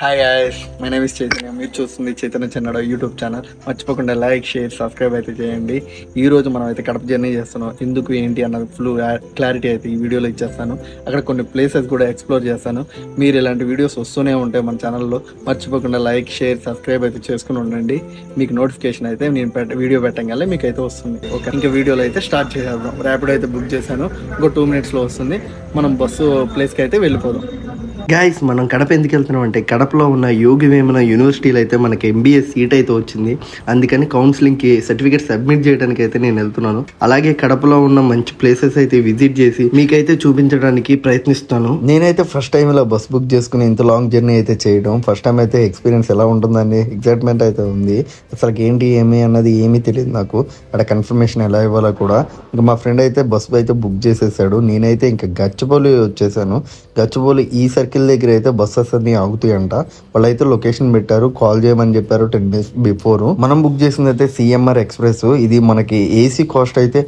Hi guys, my name is Chaitanya. మీరు చూస్తుంది Chaitanya చెన్నడ YouTube channel. మర్చిపోకుండా లైక్, షేర్, సబ్స్క్రైబ్ అయితే చేయండి. ఈ రోజు మనం అయితే కడప జర్నీ చేస్తున్నాం. ఎందుకు ఏంటి అన్నది ఫుల్ క్లారిటీ అయితే ఈ వీడియోలో ఇచ్చేస్తాను. అక్కడ కొన్ని ప్లేసెస్ కూడా ఎక్స్ప్లోర్ చేస్తాను. మీరు ఇలాంటి వీడియోస్ వస్తూనే ఉంటాయి మన ఛానల్లో. మర్చిపోకుండా లైక్, షేర్, సబ్స్క్రైబ్ అయితే చేసుకుని ఉండండి. మీకు నోటిఫికేషన్ అయితే నేను వీడియో పెట్టగానే మీకు అయితే వస్తుంది. ఓకే, ఇంకా వీడియోలో అయితే స్టార్ట్ చేసేద్దాం. ర్యాపిడో అయితే బుక్ చేశాను. ఇంకో 2 minutesలో వస్తుంది. మనం బస్సు ప్లేస్కి అయితే వెళ్ళిపోదాం. గైస్, మనం కడప ఎందుకు వెళ్తున్నాం అంటే కడపలో ఉన్న యోగి వేమన యూనివర్సిటీలో అయితే మనకి MBA సీట్ అయితే వచ్చింది. అందుకని కౌన్సిలింగ్కి సర్టిఫికేట్ సబ్మిట్ చేయడానికి అయితే నేను వెళ్తున్నాను. అలాగే కడపలో ఉన్న మంచి ప్లేసెస్ అయితే విజిట్ చేసి మీకైతే చూపించడానికి ప్రయత్నిస్తాను. నేనైతే ఫస్ట్ టైం ఇలా బస్ బుక్ చేసుకుని ఇంత లాంగ్ జర్నీ అయితే చేయడం ఫస్ట్ టైం అయితే ఎక్స్పీరియన్స్ ఎలా ఉంటుందని ఎగ్జైట్మెంట్ అయితే ఉంది. అసలు ఏంటి ఏమి అన్నది ఏమీ తెలియదు నాకు. అక్కడ కన్ఫర్మేషన్ ఎలా ఇవ్వాలో కూడా. ఇంకా మా ఫ్రెండ్ అయితే బస్సు అయితే బుక్ చేసేసాడు. నేనైతే ఇంకా గచ్చిబౌలి వచ్చేసాను. గచ్చిబౌలి ఈ సర్కిల్ దగ్గర అయితే బస్సెస్ అన్ని ఆగుతాయంట. వాళ్ళైతే లొకేషన్ పెట్టారు, కాల్ చేయమని చెప్పారు 10 minutes బిఫోర్. మనం బుక్ చేసింది అయితే CMR ఎక్స్ప్రెస్. ఇది మనకి AC కాస్ట్ అయితే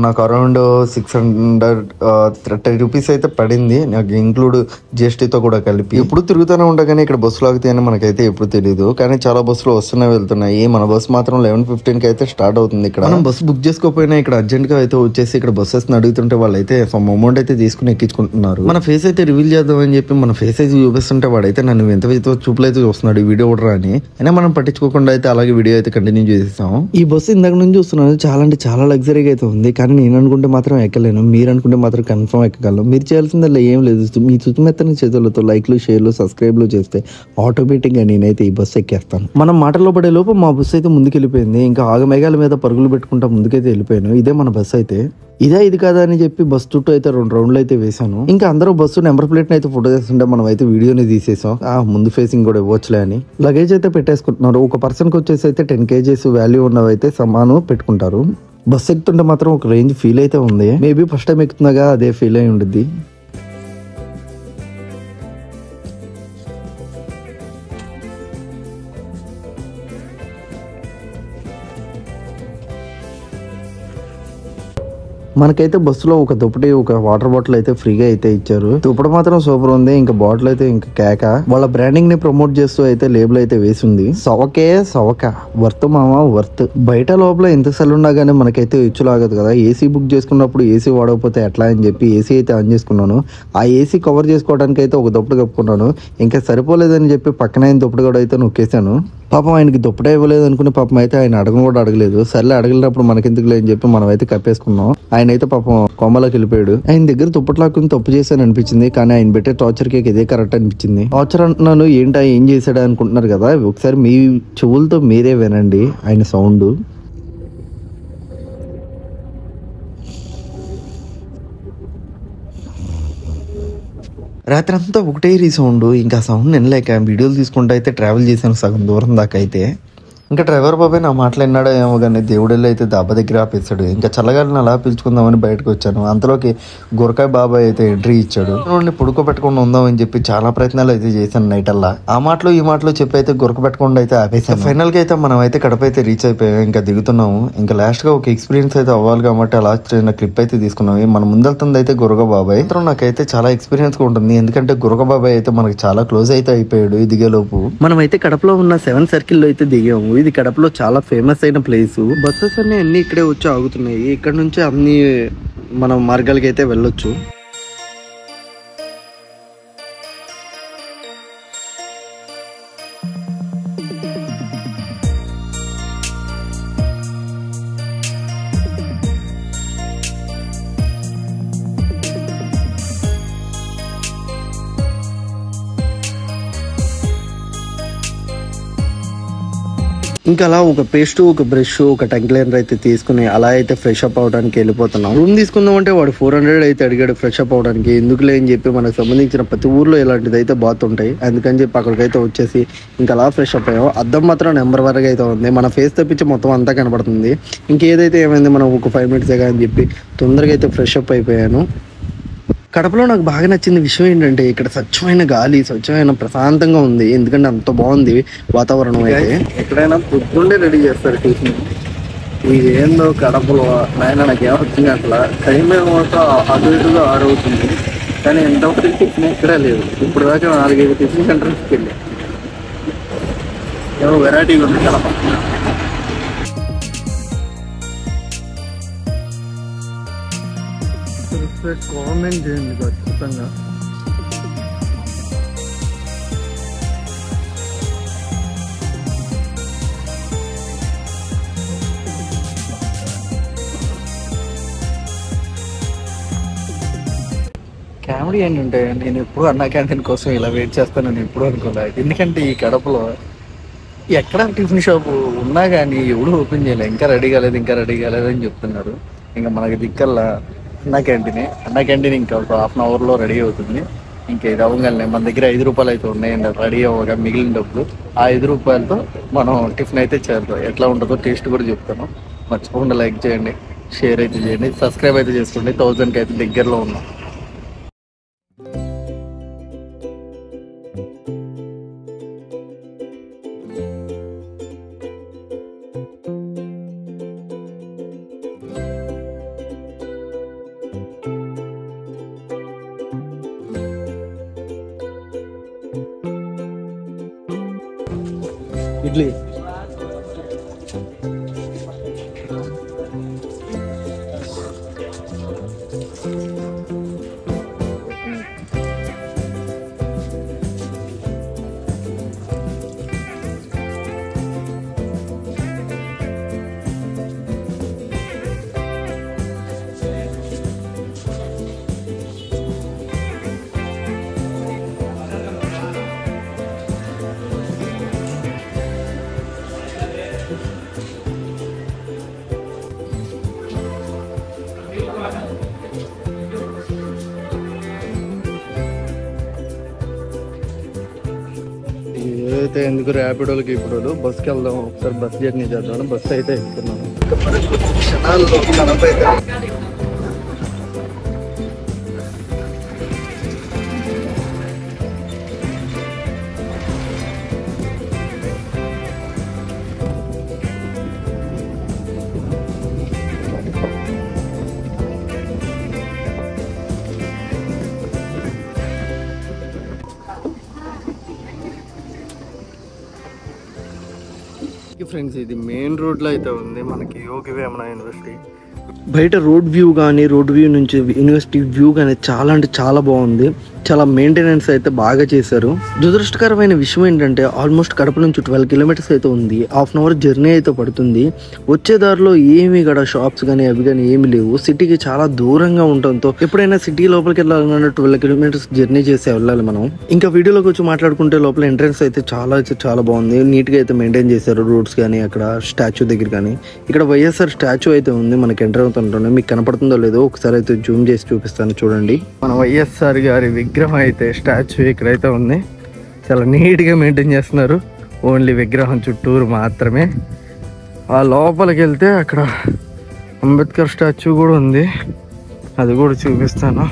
నాకు అరౌండ్ 630 రూపీస్ అయితే పడింది, నాకు ఇంక్లూడ్ GSTతో కూడా కలిపి. ఎప్పుడు తిరుగుతూనే ఉంటా కానీ ఇక్కడ బస్సులు ఆగుతాయని మనకైతే ఎప్పుడు తెలియదు. కానీ చాలా బస్సులు వస్తున్నాయి వెళ్తున్నాయి. మన బస్సు మాత్రం 11:15కి అయితే స్టార్ట్ అవుతుంది. ఇక్కడ మనం బస్సు బుక్ చేసుకోకపోయినా ఇక్కడ అర్జెంట్ గా అయితే వచ్చేసి ఇక్కడ బస్సెస్ అడుగుతుంటే వాళ్ళు అయితే సమ్ అమౌంట్ అయితే తీసుకుని ఎక్కించుకుంటున్నారు. మన ఫేస్ అయితే రివీల్ చేద్దామని చెప్పి మన ఫేస్ అయితే చూపిస్తుంటే వాడైతే నన్ను ఎంత చూపులు అయితే చూస్తున్నాడు ఈ వీడియో కూడా అని. అయినా మనం పట్టించుకోకుండా అయితే అలాగే వీడియో అయితే కంటిన్యూ చేసేసాం. ఈ బస్సు ఇందాక నుంచి చూస్తున్నాను, చాలా అంటే చాలా లగ్జరీగా అయితే ఉంది. కానీ నేను అనుకుంటే మాత్రం ఎక్కలేను, మీరు అనుకుంటే మాత్రం కన్ఫర్మ్ ఎక్కగలను. మీరు చేయాల్సిందల్లా ఏం లేదు, మీ చుట్టుమెత్తని చేతులతో లైక్లు, షేర్లు, సబ్స్క్రైబ్లు చేస్తే ఆటోమేటిక్గా నేనైతే ఈ బస్సు ఎక్కేస్తాను. మనం మాటల్లో పడే లోపు మా బస్సు అయితే ముందుకు వెళ్ళిపోయింది. ఇంకా ఆగమేఘాల మీద పరుగులు పెట్టుకుంటా ముందుకైతే వెళ్ళిపోయాను. ఇదే మన బస్సు అయితే. ఇది కాదా అని చెప్పి బస్ చుట్టూ అయితే 2 రౌండ్లు అయితే వేసాను. ఇంకా అందరూ బస్సు నెంబర్ ప్లేట్ అయితే ఫోటో చేస్తుంటే మనం అయితే వీడియోని తీసేసాం. ముందు ఫేసింగ్ కూడా ఇవ్వచ్చులే అని లగేజ్ అయితే పెట్టేసుకుంటున్నారు. ఒక పర్సన్ కి వచ్చేసి అయితే 10 kgs వాల్యూ ఉన్నవైతే సమానం పెట్టుకుంటారు. బస్సు ఎక్కుతుంటే మాత్రం ఒక రేంజ్ ఫీల్ అయితే ఉంది. మేబీ ఫస్ట్ టైం ఎక్కుతున్నాగా అదే ఫీల్ అయి ఉంటుంది. మనకైతే బస్సులో ఒక దుప్పటి, ఒక వాటర్ బాటిల్ అయితే ఫ్రీగా అయితే ఇచ్చారు. దుప్పటి మాత్రం సూపర్ ఉంది. ఇంకా బాటిల్ అయితే ఇంకా కేక. వాళ్ళ బ్రాండింగ్ ని ప్రమోట్ చేస్తూ అయితే లేబుల్ అయితే వేసింది. సవక వర్త్ మామా వర్త్. బయట లోపల ఎంత సెల్ ఉన్నా గానీ మనకైతే ఇచ్చులాగదు కదా. AC బుక్ చేసుకున్నప్పుడు AC వాడకపోతే ఎట్లా అని చెప్పి AC అయితే ఆన్ చేసుకున్నాను. ఆ AC కవర్ చేసుకోవడానికి అయితే ఒక దుప్పటి కప్పుకున్నాను. ఇంకా సరిపోలేదని చెప్పి పక్కన దుప్పటి కూడా అయితే నొక్కేశాను. పాపం ఆయనకి దుప్పటే ఇవ్వలేదు అనుకునే పాపం అయితే ఆయన కూడా అడగలేదు. సర్లే అడగలేనప్పుడు మనకెందుకు లేని చెప్పి మనం అయితే కప్పేసుకున్నాం. ఆయన అయితే పాపం కొమ్మలోకి వెళ్ళిపోయాడు. ఆయన దగ్గర దుప్పట్లాక్కుని తప్పు చేశాను అనిపించింది. కానీ ఆయన పెట్టే టార్చర్ కేక్ ఇదే కరెక్ట్ అనిపించింది. టార్చర్ అంటున్నాను, ఏంటా ఏం చేశాడు అనుకుంటున్నారు కదా. ఒకసారి మీ చెవులతో మీరే వినండి ఆయన సౌండ్. రాత్రి అంతా ఒకటే సౌండ్. ఇంకా సౌండ్ వినలేక వీడియోలు తీసుకుంటూ అయితే ట్రావెల్ చేశాను సగం దూరం దాకా అయితే. ఇంకా డ్రైవర్ బాబాయ్ నా మాట్లాడినాడో ఏమో కానీ దేవుడిలో అయితే దాబా దగ్గర ఆపేశాడు. ఇంకా చల్లగాలిని అలా పిలుచుకుందామని బయటకు వచ్చాను. అంతలోకి గురకాయ బాబాయ్ అయితే ఎంట్రీ ఇచ్చాడు. పుడుకోబెట్టకుండా ఉందామని చెప్పి చాలా ప్రయత్నాలు అయితే చేశాను నైట్ అల్లా. ఆ మాటలు ఈ మాటలు చెప్పి అయితే గురకబెట్టకుండా అయితే ఆపేసాను. ఫైనల్ గా అయితే మనం అయితే కడప అయితే రీచ్ అయిపోయాం. ఇంకా దిగుతున్నాము. ఇంకా లాస్ట్ గా ఒక ఎక్స్పీరియన్స్ అయితే అవ్వాలి కాబట్టి అలా చిన్న క్లిప్ అయితే తీసుకున్నాము. మనం ముందెళ్తుంది అయితే గురక బాబాయ్. నాకైతే చాలా ఎక్స్పీరియన్స్ గా ఉంటుంది. ఎందుకంటే గురక బాబాయ్ అయితే మనకి చాలా క్లోజ్ అయితే అయిపోయాడు ఈ దిగేలోపు. మనం అయితే కడపలో ఉన్న 7 circle లో అయితే దిగాము. ఇది కడపలో చాలా ఫేమస్ అయిన ప్లేస్. బస్సెస్ అన్ని ఇక్కడే వచ్చి ఆగుతున్నాయి. ఇక్కడ నుంచి అన్ని మనం మార్గాలకి అయితే వెళ్ళొచ్చు. ఇంకా అలా ఒక పేస్ట్, ఒక బ్రష్, ఒక టంగ్ క్లీనర్ అయితే తీసుకుని అలా అయితే ఫ్రెష్ అప్ అవడానికి వెళ్ళిపోతున్నాం. రూమ్ తీసుకుందాం అంటే వాడు 400 అయితే అడిగాడు ఫ్రెష్ అప్ అవడానికి. ఎందుకులే అని చెప్పి మనకు సంబంధించిన ప్రతి ఊర్లో ఇలాంటిది అయితే బాత్ ఉంటాయి. అందుకని చెప్పి అక్కడికైతే వచ్చేసి ఇంకా అలా ఫ్రెష్ అప్ అయ్యాం. అద్దం మాత్రం నెంబర్ వరకు అయితే ఉంది. మన ఫేస్ తప్పించి మొత్తం అంతా కనబడుతుంది. ఇంకేదైతే ఏమైంది మనం ఒక 5 minutes అని చెప్పి తొందరగా అయితే ఫ్రెష్ అప్ అయిపోయాను. కడపలో నాకు బాగా నచ్చిన విషయం ఏంటంటే ఇక్కడ స్వచ్ఛమైన గాలి, స్వచ్ఛమైన ప్రశాంతంగా ఉంది. ఎందుకంటే అంత బాగుంది వాతావరణం. అయితే ఎక్కడైనా పొద్దుండే రెడీ చేస్తారు టిఫిన్. ఇది ఏందో కడపలో నాయన నాకు ఏమవుతుంది అట్లా టైం ఏమో అటు ఇటుగా 6 అవుతుంది. కానీ ఎంతవరకు టిఫిన్ ఎక్కడా లేదు. ఇప్పుడు దాకా 4-5 టిఫిన్ సెంటర్స్కి వెళ్ళి ఏమో వెరైటీగా ఉంది కడప. కామెంట్ చేయండి ఖచ్చితంగా. కామెడీ ఏంటంటే నేను ఎప్పుడు అన్నా క్యాంటీన్ కోసం ఇలా వెయిట్ చేస్తానని ఎప్పుడు అనుకోలేదు. ఎందుకంటే ఈ కడపలో ఎక్కడ టిఫిన్ షాపు ఉన్నా కానీ ఎవడు ఓపెన్ చేయలేదు. ఇంకా రెడీ కాలేదు అని చెప్తున్నారు. ఇంకా మనకి దిక్కల్లా అన్నా క్యాంటీన్ ఇంకా ఒక హాఫ్ అన్ అవర్లో రెడీ అవుతుంది. ఇంకా ఇది అవ్వగానే మన దగ్గర 5 రూపాయలు అయితే ఉన్నాయండి. రెడీ అవ్వగా మిగిలిన డబ్బులు ఆ 5 రూపాయలతో మనం టిఫిన్ అయితే చేద్దాం. ఎట్లా ఉంటుందో టేస్ట్ కూడా చెప్తాను. మర్చిపోకుండా లైక్ చేయండి, షేర్ అయితే చేయండి, సబ్స్క్రైబ్ అయితే చేసుకోండి. 1000కి అయితే దగ్గరలో ఉన్నాం. ఇడ్లీ ఏదైతే ఎందుకు ర్యాపిడోలకి ఇప్పుడు బస్కి వెళ్దాం, ఒకసారి బస్ జర్నీ చేద్దాం. బస్సు అయితే ఎక్కుతున్నాను. ఫ్రెండ్స్, ఇది మెయిన్ రోడ్లో అయితే ఉంది మనకి యోగి వేమన యూనివర్సిటీ. బయట రోడ్ వ్యూ కానీ రోడ్ వ్యూ నుంచి యూనివర్సిటీ వ్యూ కానీ చాలా అంటే చాలా బాగుంది. చాలా మెయింటెనెన్స్ అయితే బాగా చేశారు. దురదృష్టకరమైన విషయం ఏంటంటే ఆల్మోస్ట్ కడప నుంచి 12 కిలోమీటర్స్ అయితే ఉంది. హాఫ్ అన్ అవర్ జర్నీ అయితే పడుతుంది. వచ్చే దారిలో ఏమి ఇక్కడ షాప్స్ కానీ అవి కానీ ఏమి లేవు. సిటీకి చాలా దూరంగా ఉండటంతో ఎప్పుడైనా సిటీ లోపలికి వెళ్ళాలన్నా 12 కిలోమీటర్స్ జర్నీ చేసి వెళ్ళాలి మనం. ఇంకా వీడియోలోకి వచ్చి మాట్లాడుకుంటే లోపల ఎంట్రన్స్ అయితే చాలా బాగుంది. నీట్ గా అయితే మెయింటైన్ చేశారు. రోడ్స్ కానీ అక్కడ స్టాచ్యూ దగ్గర కానీ. ఇక్కడ వైఎస్ఆర్ స్టాచ్యూ అయితే ఉంది. మనకి ఎంటర్ అవుతుంటే మీకు కనపడుతుందో లేదో ఒకసారి అయితే జూమ్ చేసి చూపిస్తాను చూడండి. మన వైఎస్ఆర్ గారి విగ్రహం అయితే స్టాచ్యూ ఇక్కడైతే ఉంది. చాలా నీట్గా మెయింటైన్ చేస్తున్నారు. ఓన్లీ విగ్రహం చుట్టూరు మాత్రమే. ఆ లోపలికి వెళ్తే అక్కడ అంబేద్కర్ స్టాచ్యూ కూడా ఉంది. అది కూడా చూపిస్తాను.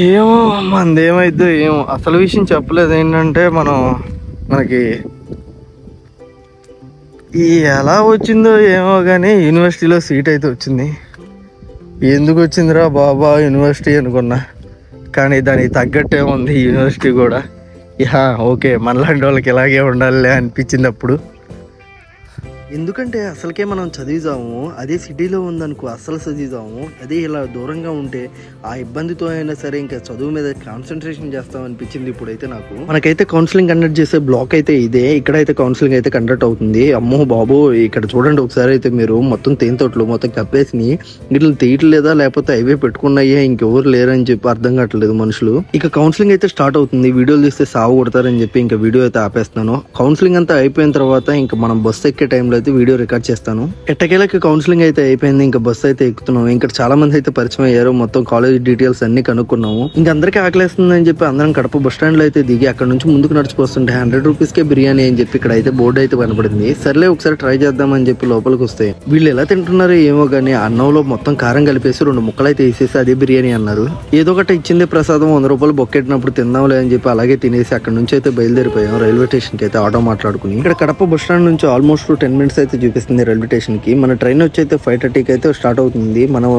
ఏమో మనది ఏమైద్దో ఏమో. అసలు విషయం చెప్పలేదు. ఏంటంటే మనకి ఎలా వచ్చిందో ఏమో కానీ యూనివర్సిటీలో సీట్ అయితే వచ్చింది. ఎందుకు వచ్చిందిరా బాబా యూనివర్సిటీ అనుకున్నా, కానీ దానికి తగ్గట్టే ఉంది యూనివర్సిటీ కూడా. ఓకే మనలాంటి వాళ్ళకి ఇలాగే ఉండాలి అనిపించింది అప్పుడు. ఎందుకంటే అసలుకే మనం చదివిదాము, అదే సిటీలో ఉందనుకో అసలు చదివిదాము. అదే ఇలా దూరంగా ఉంటే ఆ ఇబ్బందితో అయినా సరే ఇంకా చదువు మీద కాన్సన్ట్రేషన్ చేస్తాం అనిపించింది ఇప్పుడైతే నాకు. మనకైతే కౌన్సిలింగ్ కండక్ట్ చేసే బ్లాక్ అయితే ఇదే. ఇక్కడైతే కౌన్సిలింగ్ అయితే కండక్ట్ అవుతుంది. అమ్మో బాబు, ఇక్కడ చూడండి ఒకసారి అయితే మీరు. మొత్తం తేనెతోటలు మొత్తం కప్పేసి వీళ్ళు తీయట్లేదా లేకపోతే అవే పెట్టుకున్నాయే ఇంకెవరు లేరని చెప్పి అర్థం కావట్లేదు మనుషులు. ఇక కౌన్సిలింగ్ అయితే స్టార్ట్ అవుతుంది. వీడియోలు తీస్తే సాగు కొడతారని చెప్పి ఇంకా వీడియో అయితే ఆపేస్తున్నాను. కౌన్సిలింగ్ అంతా అయిపోయిన తర్వాత ఇంకా మనం బస్సు ఎక్కే టైంలో అయితే వీడియో రికార్డ్ చేస్తాను. ఎట్టకేలకి కౌన్సిలింగ్ అయితే అయిపోయింది. ఇంకా బస్సు అయితే ఎక్కుతున్నాం. ఇంకా చాలా మంది అయితే పరిచయం అయ్యారు. మొత్తం కాలేజ్ డీటెయిల్స్ అన్ని కనుక్కున్నాము. ఇంకా అందరికీ ఆకలేస్తుందని చెప్పి అందరం కడప బస్ స్టాండ్ లో అయితే దిగి అక్కడ నుంచి ముందుకు నడుచుకొస్తుంటే 100 రూపీస్కే బిర్యానీ అని చెప్పి ఇక్కడ అయితే బోర్డు అయితే కనపడింది. సర్లే ఒకసారి ట్రై చేద్దామని చెప్పి లోపలికి వస్తే వీళ్ళు ఎలా తింటున్నారో ఏమో గానీ అన్నంలో మొత్తం కారం కలిపేసి 2 ముక్కలు అయితే వేసేసి అదే బిర్యానీ అన్నారు. ఏదో ఒకటి ఇచ్చిందే ప్రసాదం, 100 రూపాయలు బొక్కెట్టినప్పుడు తిందాంలే అని చెప్పి అలాగే తినేసి అక్కడ నుంచి అయితే బయలుదేరిపోయాం రైల్వే స్టేషన్ కి అయితే ఆటో మాట్లాడుకుని. ఇక్కడ కడప బస్ స్టాండ్ నుంచి ఆల్మోస్ట్ 10 ఎంట్రన్స్ అయితే చూపిస్తుంది రైల్వే స్టేషన్కి. మన ట్రైన్ వచ్చి అయితే 5:30కి అయితే స్టార్ట్ అవుతుంది. మనం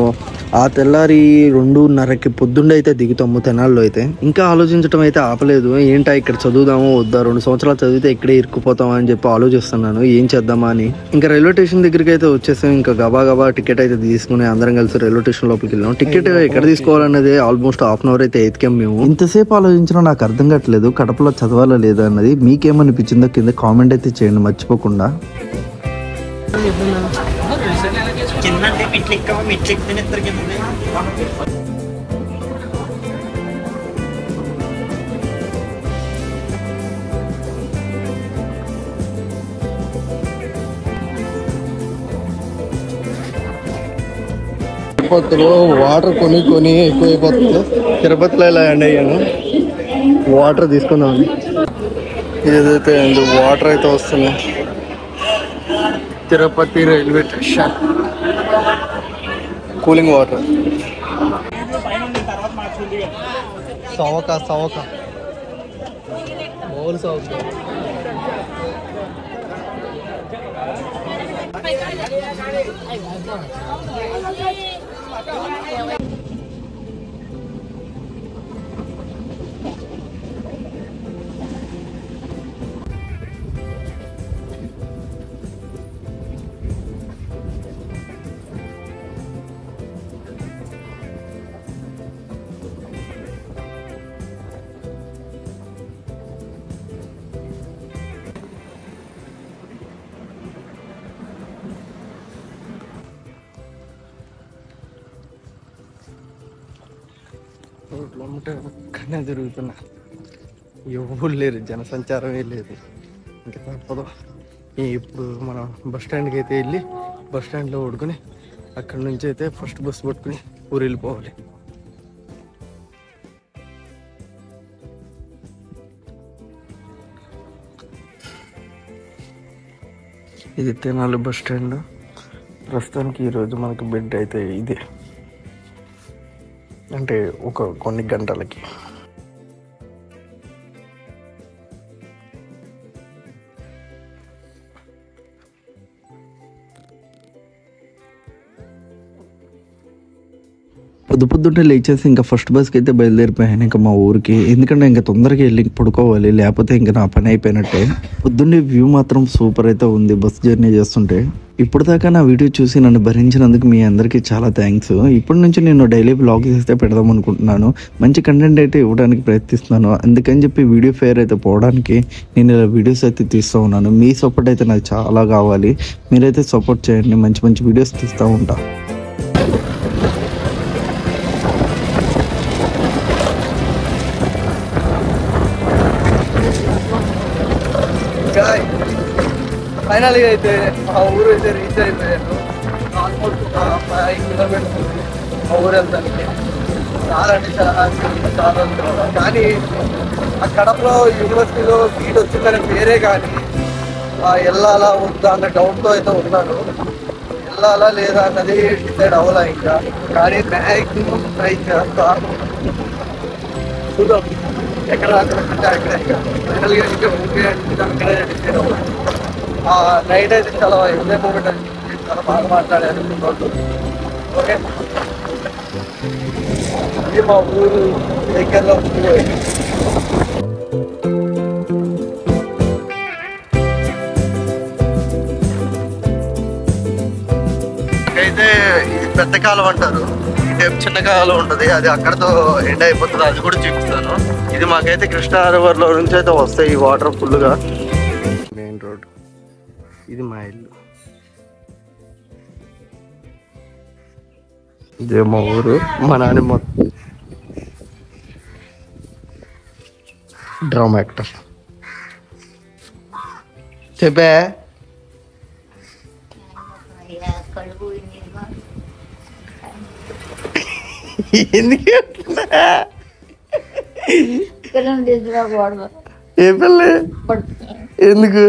ఆ తెల్లారి 2:30కి పొద్దుండి అయితే దిగుతాము తెనాల్లో అయితే. ఇంకా ఆలోచించడం అయితే ఆపలేదు. ఏంటా ఇక్కడ చదువుదాము వద్దా, 2 సంవత్సరాలు చదివితే ఇక్కడే ఇరుక్కుపోతామా అని చెప్పి ఆలోచిస్తున్నాను ఏం చేద్దామా అని. ఇంకా రైల్వే స్టేషన్ దగ్గరికి అయితే వచ్చేసాం. ఇంకా గబా టికెట్ అయితే తీసుకుని అందరం కలిసి రైల్వే స్టేషన్ లోపలికి వెళ్ళాం. టికెట్ ఎక్కడ తీసుకోవాలన్నది ఆల్మోస్ట్ హాఫ్ అన్ అవర్ అయితే ఎతికాం మేము. ఇంతసేపు ఆలోచించడం నాకు అర్థం కావట్లేదు కడపలో చదవాలా లేదా అన్నది. మీకేమనిపించిందో కింద కామెంట్ అయితే చేయండి మర్చిపోకుండా. తిరుపతిలో వాటర్ కొని ఎక్కువైపోతుంది. తిరుపతిలో ఇలా ఎండ్ అయ్యాను. వాటర్ తీసుకుందాం. ఏదైతే వాటర్ అయితే వస్తుంది. Tirupati railway station cooling water. సవక బౌల్ సవక. రోడ్లు అమ్మటే ఒక్కనే తిరుగుతున్నా. ఎవరు లేరు, జనసంచారమే లేదు. ఇంకా తప్పదు. ఇప్పుడు మనం బస్ స్టాండ్కి అయితే వెళ్ళి బస్ స్టాండ్లో పడుకుని అక్కడి నుంచి అయితే ఫస్ట్ బస్సు పట్టుకుని ఊరు వెళ్ళిపోవాలి. ఇది తెనాలి బస్ స్టాండ్. ప్రస్తుతానికి ఈరోజు మనకు బెడ్ అయితే ఇదే, అంటే కొన్ని గంటలకి. పొద్దున్నే లేచేసి ఇంకా ఫస్ట్ బస్కి అయితే బయలుదేరిపోయాను ఇంకా మా ఊరికి. ఎందుకంటే ఇంకా తొందరగా వెళ్ళి పడుకోవాలి, లేకపోతే ఇంకా నా పని అయిపోయినట్టే. పొద్దున్నే వ్యూ మాత్రం సూపర్ అయితే ఉంది బస్ జర్నీ చేస్తుంటే. ఇప్పుడు దాకా నా వీడియో చూసి నన్ను భరించినందుకు మీ అందరికీ చాలా థ్యాంక్స్. ఇప్పటి నుంచి నేను డైలీ బ్లాగ్ చేస్తే పెడదాం అనుకుంటున్నాను. మంచి కంటెంట్ అయితే ఇవ్వడానికి ప్రయత్నిస్తున్నాను. అందుకని చెప్పి వీడియో ఫేర్ అయితే పోవడానికి నేను ఇలా వీడియోస్ అయితే తీస్తూ ఉన్నాను. మీ సపోర్ట్ అయితే నాకు చాలా కావాలి. మీరైతే సపోర్ట్ చేయండి, మంచి మంచి వీడియోస్ తీస్తూ ఉంటా. ఫైనల్గా అయితే మా ఊరు అయితే రీచ్ అయిపోయాను. ఆల్మోస్ట్ 5 కిలోమీటర్స్ ఉంది మా ఊరు వెళ్తానికి. చాలా అంటే చాలా కానీ ఆ కడపలో యూనివర్సిటీలో సీట్ వచ్చిందని పేరే కానీ వెళ్ళాలా వద్దా అన్న డౌట్తో అయితే ఉన్నాను. వెళ్ళాలా లేదా అన్నది డిసైడ్ అవ్వాలా ఇంకా. కానీ మ్యాక్సిమం ట్రై చేస్తా. చూద్దాం ఎక్కడ అక్కడంటే అక్కడ ఫైనల్గా ఇంకా ఓకే అంటే అక్కడే డిసైడ్ అవ్వాలి. నైట్ అయితే చాలా ఎంజాయ్ మూమెంట్ అని చాలా బాగా మాట్లాడారు. ఓకే, ఇది మా ఊరు దగ్గరలో అయితే ఇది పెద్ద కాలం అంటారు, ఇటు చిన్న కాలం ఉంటుంది. అది అక్కడతో ఎండ్ అయిపోతుంది, అది కూడా చూపిస్తాను. ఇది మాకైతే కృష్ణా రివర్లో నుంచి అయితే వస్తాయి ఈ వాటర్ ఫుల్గా. మెయిన్ రోడ్ ఇది మా ఇల్లు. ఇదే మా ఊరు. మా నాన్న డ్రామా యాక్టర్. చెప్పా ఎందుకు ఏ పిల్ల ఎందుకు